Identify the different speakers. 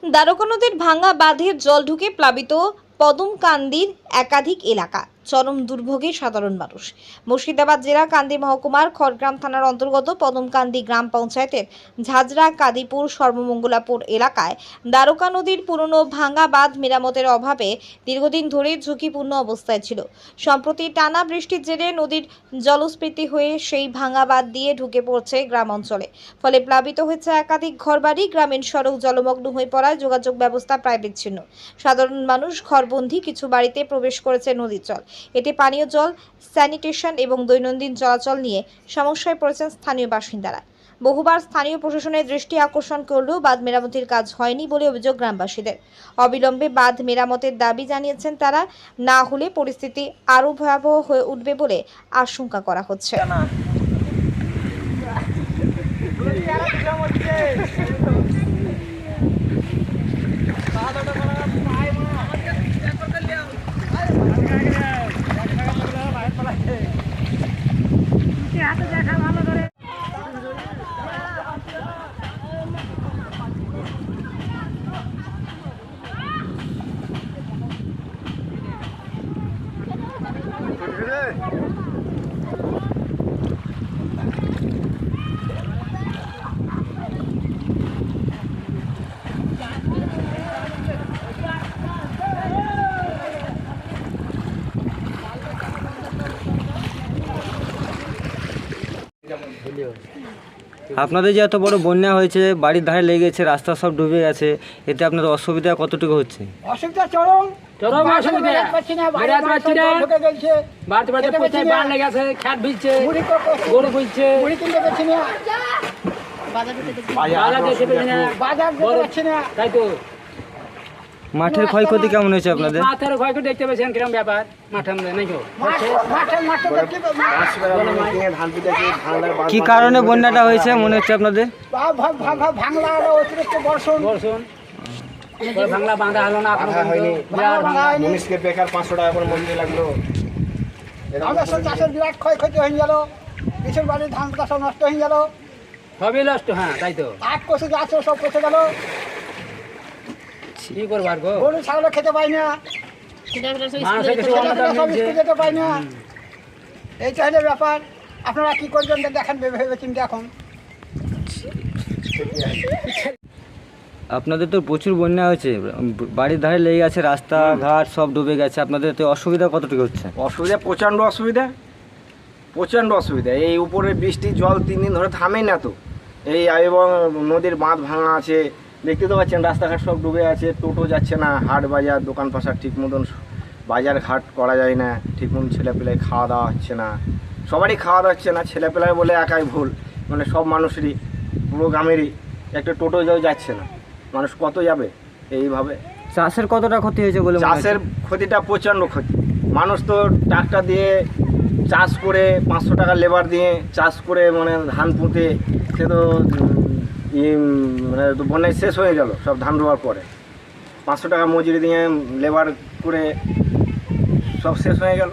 Speaker 1: দ্বারকা নদীর ভাঙা বাঁধের জল ঢুকে প্লাবিত পদমকান্দির একাধিক এলাকা, চরম দুর্ভোগে সাধারণ মানুষ। মুর্শিদাবাদ জেলা কান্দি মহকুমার খড়গ্রাম থানার অন্তর্গত পদমকান্দি গ্রাম পঞ্চায়েতের ঝাজরা কাদিপুর সর্বমঙ্গলাপুর এলাকায় দ্বারকা নদীর পুরনো ভাঙা বাঁধ মেরামতের অভাবে দীর্ঘদিন ধরে ঝুঁকিপূর্ণ অবস্থায় ছিল। সম্প্রতি টানা বৃষ্টির জেরে নদীর জলস্ফীতি হয়ে সেই ভাঙা বাঁধ দিয়ে ঢুকে পড়ছে গ্রাম অঞ্চলে। ফলে প্লাবিত হয়েছে একাধিক ঘরবাড়ি, গ্রামীণ সড়ক জলমগ্ন হয়ে পড়ায় যোগাযোগ ব্যবস্থা প্রায় বিচ্ছিন্ন। সাধারণ মানুষ ঘরবন্দি, কিছু বাড়িতে প্রবেশ করেছে নদীর জল। এতে পানীয় জল, স্যানিটেশন এবং দৈনন্দিন চলাচল নিয়ে সমস্যায় পড়েছেন স্থানীয় বাসিন্দারা। বহুবার স্থানীয় প্রশাসনের দৃষ্টি আকর্ষণ করলেও বাঁধ মেরামতির কাজ হয়নি বলে অভিযোগ গ্রামবাসীদের। অবিলম্বে বাঁধ মেরামতের দাবি জানিয়েছেন তারা, না হলে পরিস্থিতি আরও ভয়াবহ হয়ে উঠবে বলে আশঙ্কা করা হচ্ছে।
Speaker 2: আপনাদের যে এত বড় বন্যা হয়েছে, বাড়ির ধারে লেগে গেছে, রাস্তা সব ডুবে গেছে, এতে আপনাদের অসুবিধা কতটুকু হচ্ছে?
Speaker 3: অসুবিধা চরম
Speaker 4: চরম অসুবিধা।
Speaker 3: পাচ্ছি না,
Speaker 4: বেড়াতে পারছি না।
Speaker 3: ঢুকে গেছে,
Speaker 4: বাড়তে বাড়তে কোথায় বান লেগে আছে, খ্যাট ভিজছে, গরু ভিজছে,
Speaker 3: মুড়ি কিনতে পারছি না,
Speaker 4: বাজার যেতে পারছি না,
Speaker 3: বাজার যেতে পারছি না।
Speaker 4: তাই তো
Speaker 2: মাঠের ক্ষয়ক্ষতি কেমন হয়েছে আপনাদের?
Speaker 4: মাথার ক্ষয়ক্ষতি দেখতে পেয়েছেন কিরম ব্যাপার মাঠে নাই তো
Speaker 2: কি কারণে বন্যাটা হয়েছে মনে হচ্ছে আপনাদের?
Speaker 3: ভাঙলা অতিরিক্ত বর্ষণ
Speaker 4: বর্ষণ ভাঙলা বাঁধা হলো না, এখনো পর্যন্ত।
Speaker 5: মুনিশকে বেকার 500 টাকা করে মজুরি লাগলো।
Speaker 3: আমাদের সব চাষের বিরাট ক্ষয়ক্ষতি হয়ে গেল, কিছুর বাড়ির ধান চাষ নষ্ট হয়ে গেল,
Speaker 4: সবই নষ্ট। হ্যাঁ তাই তো
Speaker 3: আখ কষে গাছ সব পচে গেল,
Speaker 4: কি করবার গো,
Speaker 3: গরু ছাগল খেতে পাই না,
Speaker 4: মানুষের কিছু অন্নদান
Speaker 3: সব
Speaker 4: মিলছে।
Speaker 3: স্কুল যেতে পাই না। এই তো হলো ব্যাপার। আপনারা কি করবেন দেখেন, ভেবে চিন্তা এখন।
Speaker 2: আপনাদের তো প্রচুর বন্যা হয়েছে, বাড়ির ধারে লেগে গেছে, রাস্তাঘাট সব ডুবে গেছে, আপনাদের তো অসুবিধা কতটুকু হচ্ছে?
Speaker 5: অসুবিধা প্রচণ্ড অসুবিধা, প্রচণ্ড অসুবিধা। এই উপরে বৃষ্টির জল 3 দিন ধরে থামেই না তো। এই এবং নদীর বাঁধ ভাঙা আছে, দেখতে তো পাচ্ছেন রাস্তাঘাট সব ডুবে আছে, টোটো যাচ্ছে না, হাট বাজার দোকান পাশার ঠিক মতন বাজার ঘাট করা যায় না, ঠিক মতন ছেলেপেলে খাওয়া দাওয়া হচ্ছে না, সবারই খাওয়া দাওয়া হচ্ছে না। ছেলেপেলায় বলে একাই ভুল, মানে সব মানুষেরই, পুরো গ্রামেরই একটা টোটো যাচ্ছে না, মানুষ কত যাবে এইভাবে।
Speaker 2: চাষের কতটা ক্ষতি হয়েছে বলে মনে হচ্ছে?
Speaker 5: চাষের ক্ষতিটা প্রচণ্ড ক্ষতি। মানুষ তো ট্রাক্টর দিয়ে চাষ করে 500 টাকা লেবার দিয়ে চাষ করে মানে ধান পুঁতে, সে তো মানে বন্যায় শেষ হয়ে গেল। সব ধান রোয়ার পরে 500 টাকা মজুরি দিয়ে লেবার করে সব শেষ হয়ে গেল।